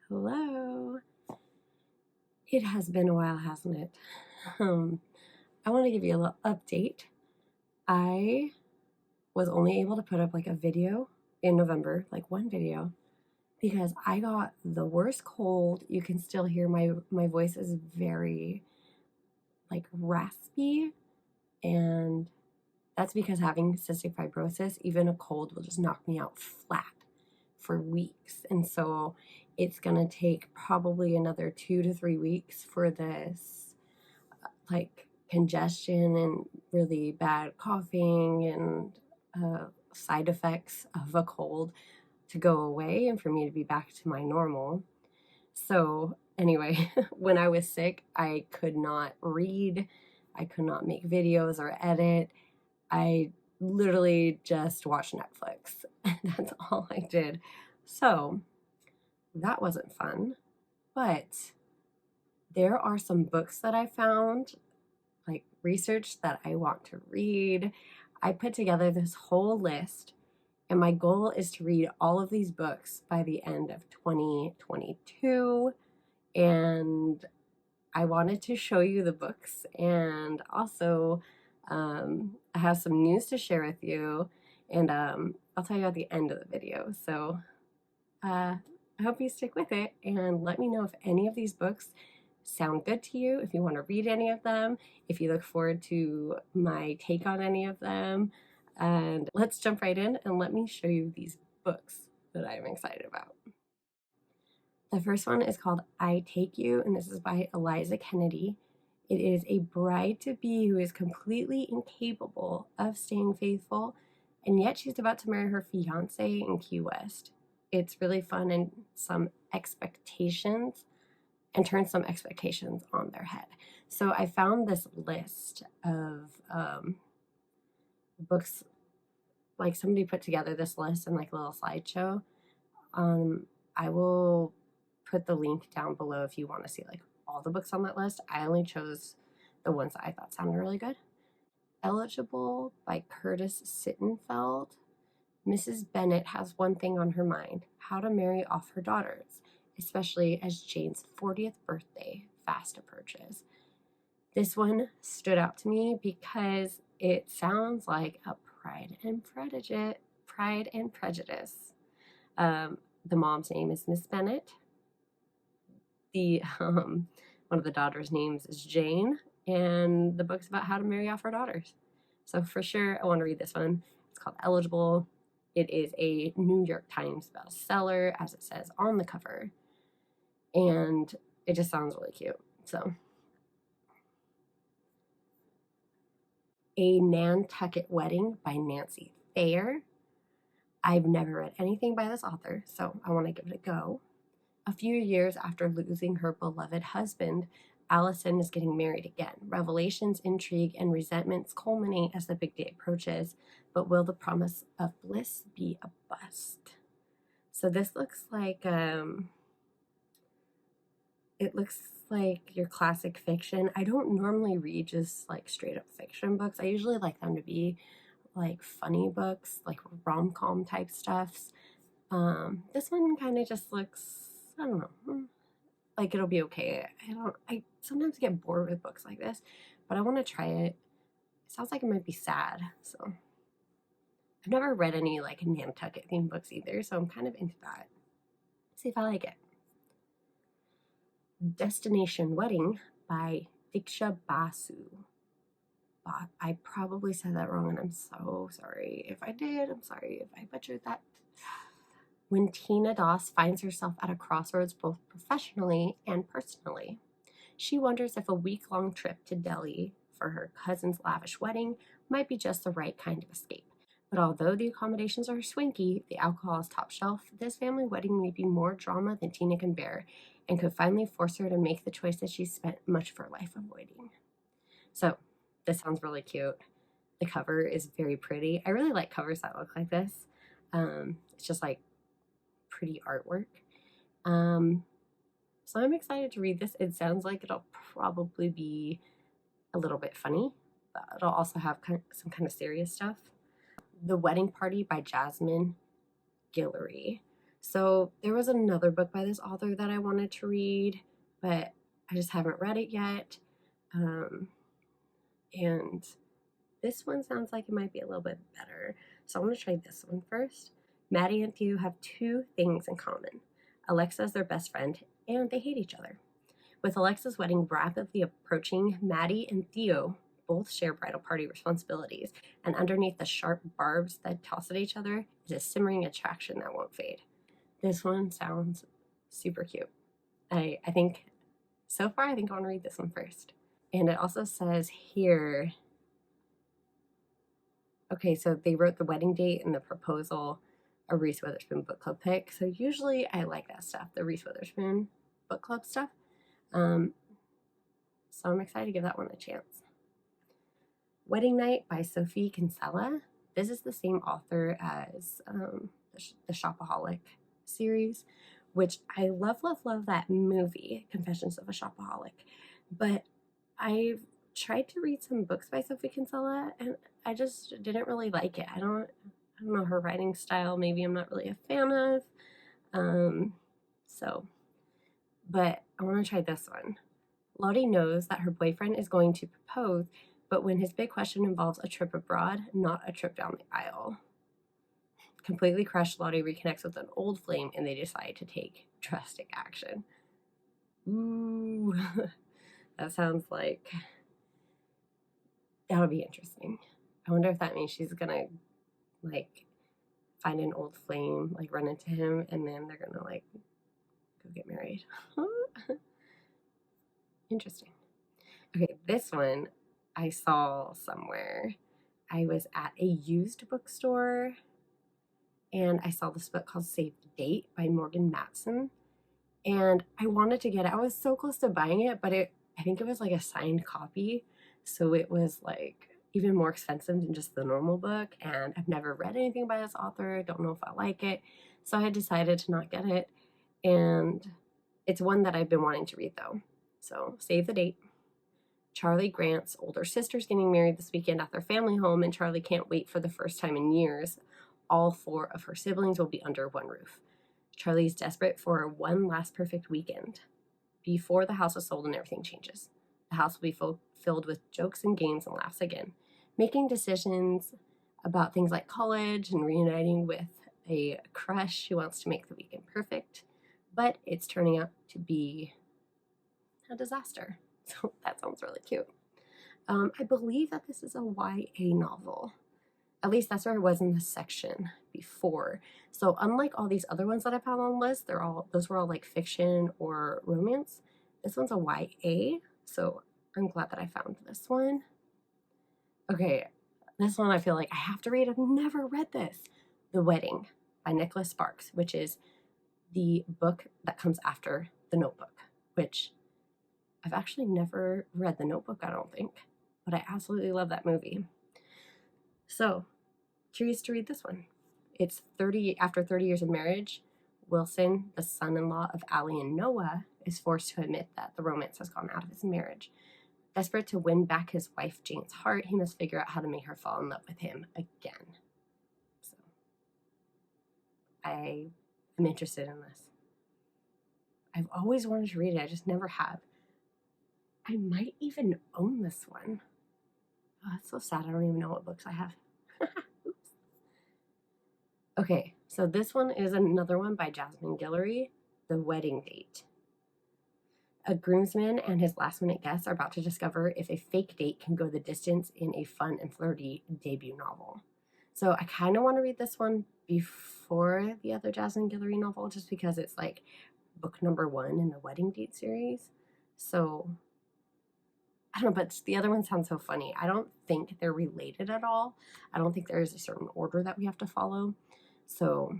Hello. It has been a while, hasn't it? I want to give you a little update. I was only able to put up like a video in November, like one video, because I got the worst cold. You can still hear my voice is very like raspy, and that's because having cystic fibrosis, even a cold will just knock me out flat for weeks. And so it's going to take probably another 2 to 3 weeks for this like congestion and really bad coughing and side effects of a cold to go away and for me to be back to my normal. So anyway, when I was sick, I could not read, I could not make videos or edit. I literally just watched Netflix. That's all I did. So that wasn't fun. But there are some books that I found, like research that I want to read. I put together this whole list, and my goal is to read all of these books by the end of 2022. And I wanted to show you the books, and also I have some news to share with you, and I'll tell you at the end of the video. So I hope you stick with it and let me know if any of these books sound good to you, if you want to read any of them, if you look forward to my take on any of them. And let's jump right in and let me show you these books that I'm excited about. The first one is called I Take You, and this is by Eliza Kennedy. It is a bride-to-be who is completely incapable of staying faithful, and yet she's about to marry her fiance in Key West. It's really fun and some expectations, and turns some expectations on their head. So I found this list of books, like somebody put together this list in like a little slideshow. I will put the link down below if you want to see like all the books on that list. I only chose the ones that I thought sounded really good. Eligible by Curtis Sittenfeld. Mrs. Bennet has one thing on her mind: how to marry off her daughters, especially as Jane's 40th birthday fast approaches. This one stood out to me because it sounds like a Pride and Prejudice. The mom's name is Miss Bennet. The one of the daughters' names is Jane, and the book's about how to marry off her daughters. So for sure, I want to read this one. It's called Eligible. It is a New York Times bestseller, as it says on the cover, and it just sounds really cute. So, A Nantucket Wedding by Nancy Thayer. I've never read anything by this author, so I want to give it a go. A few years after losing her beloved husband, Allison is getting married again. Revelations, intrigue, and resentments culminate as the big day approaches, but will the promise of bliss be a bust? So this looks like it looks like your classic fiction. I don't normally read just like straight up fiction books. I usually like them to be like funny books, like rom-com type stuffs. This one kind of just looks, I don't know, like it'll be okay. I sometimes get bored with books like this, but I want to try it. It sounds like it might be sad, so I've never read any like Nantucket themed books either, so I'm kind of into that. See if I like it. Destination Wedding by Diksha Basu. I probably said that wrong, and I'm so sorry. If I did, I'm sorry if I butchered that. When Tina Doss finds herself at a crossroads both professionally and personally, she wonders if a week-long trip to Delhi for her cousin's lavish wedding might be just the right kind of escape. But although the accommodations are swanky, the alcohol is top shelf, this family wedding may be more drama than Tina can bear and could finally force her to make the choice that she's spent much of her life avoiding. So, this sounds really cute. The cover is very pretty. I really like covers that look like this. It's just like pretty artwork. So I'm excited to read this. It sounds like it'll probably be a little bit funny, but it'll also have some kind of serious stuff. The Wedding Party by Jasmine Guillory. So there was another book by this author that I wanted to read, but I just haven't read it yet. And this one sounds like it might be a little bit better. So I'm going to try this one first. Maddie and Theo have two things in common. Alexa is their best friend, and they hate each other. With Alexa's wedding rapidly approaching, Maddie and Theo both share bridal party responsibilities, and underneath the sharp barbs that toss at each other is a simmering attraction that won't fade. This one sounds super cute. I think, so far, I think I want to read this one first. And it also says here, okay, so they wrote the wedding date and the proposal, a Reese Witherspoon book club pick. So usually I like that stuff, the Reese Witherspoon book club stuff. So I'm excited to give that one a chance. Wedding Night by Sophie Kinsella. This is the same author as the Shopaholic series, which I love that movie, Confessions of a Shopaholic. But I've tried to read some books by Sophie Kinsella, and I just didn't really like it. I don't know, her writing style, maybe I'm not really a fan of. But I want to try this one. Lottie knows that her boyfriend is going to propose, but when his big question involves a trip abroad, not a trip down the aisle. Completely crushed, Lottie reconnects with an old flame and they decide to take drastic action. Ooh, that sounds like that'll be interesting. I wonder if that means she's gonna like find an old flame, like run into him, and then they're gonna like go get married. Interesting. Okay, this one I saw somewhere. I was at a used bookstore and I saw this book called Save the Date by Morgan Matson. And I wanted to get it. I was so close to buying it, but I think it was like a signed copy. So it was like even more expensive than just the normal book. And I've never read anything by this author. I don't know if I like it. So I decided to not get it. And it's one that I've been wanting to read though. So Save the Date. Charlie Grant's older sister's getting married this weekend at their family home, and Charlie can't wait for the first time in years. All four of her siblings will be under one roof. Charlie's desperate for one last perfect weekend before the house is sold and everything changes. The house will be filled with jokes and games and laughs again, making decisions about things like college and reuniting with a crush who wants to make the weekend perfect, but it's turning out to be a disaster. So that sounds really cute. I believe that this is a YA novel. At least that's where it was in the section before. So unlike all these other ones that I found on the list, those were all like fiction or romance. This one's a YA, so I'm glad that I found this one. Okay, this one I feel like I have to read. I've never read this. The Wedding by Nicholas Sparks, which is the book that comes after The Notebook, which I've actually never read The Notebook, I don't think, but I absolutely love that movie. So, curious to read this one. It's after 30 years of marriage, Wilson, the son-in-law of Allie and Noah, is forced to admit that the romance has gone out of his marriage. Desperate to win back his wife Jane's heart, he must figure out how to make her fall in love with him again. So, I am interested in this. I've always wanted to read it, I just never have. I might even own this one. Oh, that's so sad. I don't even know what books I have. Oops. Okay, so this one is another one by Jasmine Guillory, The Wedding Date. A groomsman and his last-minute guests are about to discover if a fake date can go the distance in a fun and flirty debut novel. So I kind of want to read this one before the other Jasmine Guillory novel, just because it's like book number 1 in the Wedding Date series. So I don't know, but the other one sounds so funny. I don't think they're related at all. I don't think there's a certain order that we have to follow. So,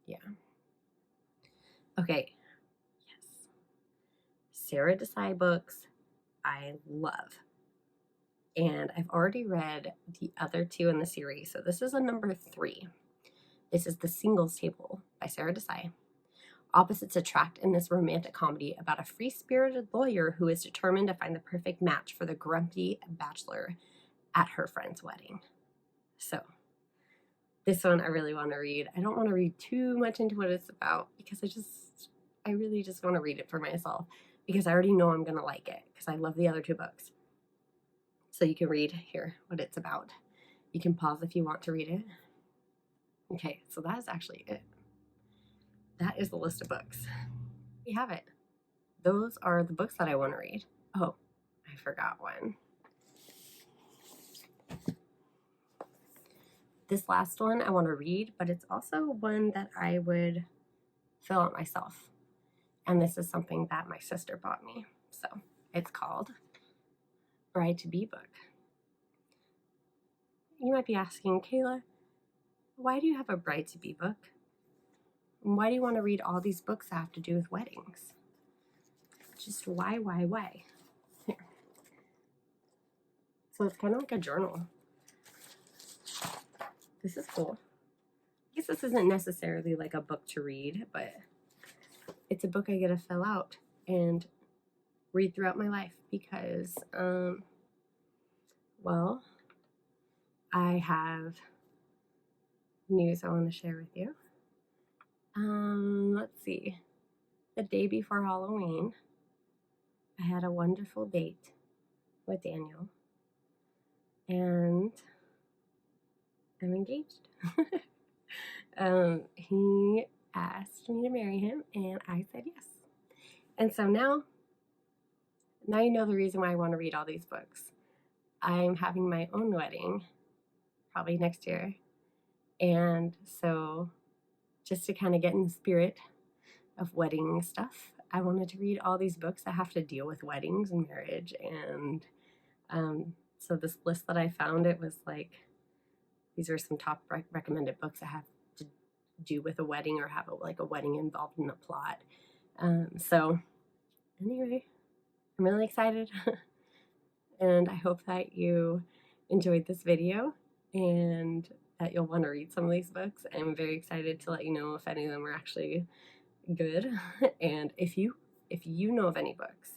yeah. Okay. Yes. Sarah Desai books I love. And I've already read the other 2 in the series. So this is a number 3. This is The Singles Table by Sarah Desai. Opposites attract in this romantic comedy about a free-spirited lawyer who is determined to find the perfect match for the grumpy bachelor at her friend's wedding. So, This one I really want to read. I don't want to read too much into what it's about because I really just want to read it for myself because I already know I'm going to like it because I love the other two books. So you can read here what it's about. You can pause if you want to read it. Okay, so that is actually it. That is the list of books. We have it. Those are the books that I want to read. Oh, I forgot one. This last one I want to read, but it's also one that I would fill out myself. And this is something that my sister bought me. So it's called Bride to Be book. You might be asking, Kayla, why do you have a Bride to Be book? And why do you want to read all these books that have to do with weddings? Just why? Here. So it's kind of like a journal. This is cool. I guess this isn't necessarily like a book to read, but it's a book I get to fill out and read throughout my life because, well, I have news I want to share with you. Let's see. The day before Halloween, I had a wonderful date with Daniel, and I'm engaged. He asked me to marry him, and I said yes. And so now you know the reason why I want to read all these books. I'm having my own wedding, probably next year. And so just to kind of get in the spirit of wedding stuff, I wanted to read all these books that have to deal with weddings and marriage. And so this list that I found, it was like, these are some top recommended books that have to do with a wedding or have a wedding involved in a plot. So anyway, I'm really excited. And I hope that you enjoyed this video and that you'll want to read some of these books. I'm very excited to let you know if any of them are actually good. And if you know of any books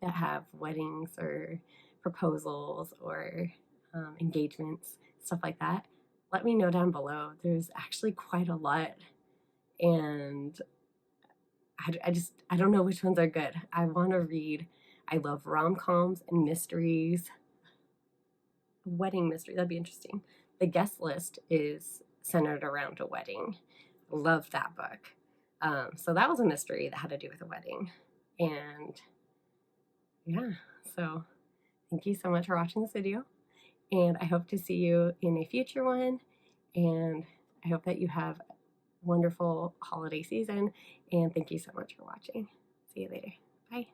that have weddings or proposals or engagements, stuff like that, let me know down below. There's actually quite a lot, and I don't know which ones are good. I want to read. I love rom-coms and mysteries. Wedding mystery, that'd be interesting. The Guest List is centered around a wedding. Love that book. So that was a mystery that had to do with a wedding. And yeah, so thank you so much for watching this video. And I hope to see you in a future one. And I hope that you have a wonderful holiday season. And thank you so much for watching. See you later. Bye.